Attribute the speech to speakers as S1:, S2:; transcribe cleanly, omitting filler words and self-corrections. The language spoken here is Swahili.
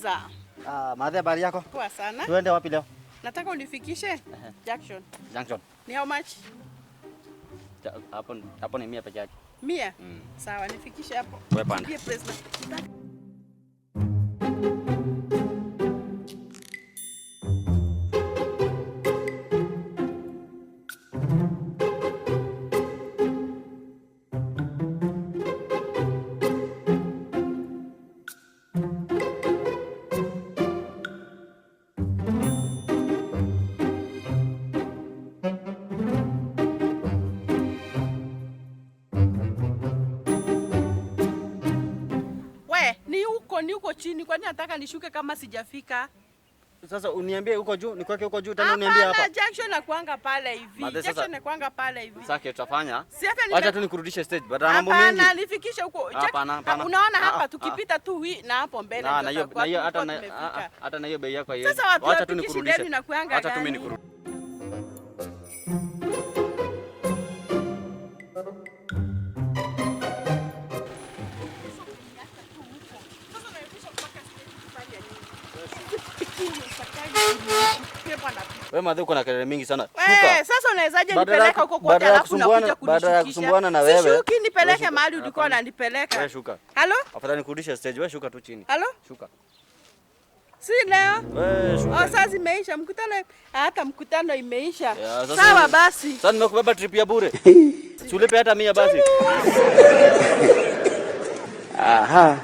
S1: Maza.
S2: Madhe, habari yako?
S1: Poa sana.
S2: Tuende wapi leo?
S1: Nataka unifikishe Junction.
S2: Junction.
S1: Ni how much?
S2: Hapo ni 100 peke yake.
S1: 100? Sawa, nifikishe hapo.
S2: Wewe panda.
S1: Pia president. Ni huko chini, kwani nataka nishuke kama sijafika?
S2: Sasa uniambie huko juu, nikweke huko juu tena uniambie hapa.
S1: Junction na kuanga pale hivi. Junction na kuanga pale hivi.
S2: Sasa tutafanya. Acha tu nikurudishe stage baada ya mambo mengi.
S1: Hapana, nifikishe huko. Unaona hapa tukipita tu hii na hapo mbele
S2: ndio. Na hiyo hata na hiyo bei yako hiyo.
S1: Acha tu nikurudishe. Acha tu mimi nikurudishe.
S2: Wewe madhe uko na kelele mingi sana.
S1: Shuka. Sasa unawezaje nipeleka huko kote alafu unakuja kunishukisha?
S2: Baada ya kusumbuana na wewe.
S1: Shuki nipeleke mahali ulikuwa unanipeleka.
S2: Wewe shuka.
S1: Halo?
S2: Afadhali nikurudishe stage, wewe shuka tu chini.
S1: Halo?
S2: Shuka.
S1: Si leo?
S2: Wewe shuka.
S1: Sasa imeisha mkutano, hata mkutano imeisha. Sawa basi.
S2: Sasa nimekubeba trip ya bure. Si ulipe hata 100 basi. Aha.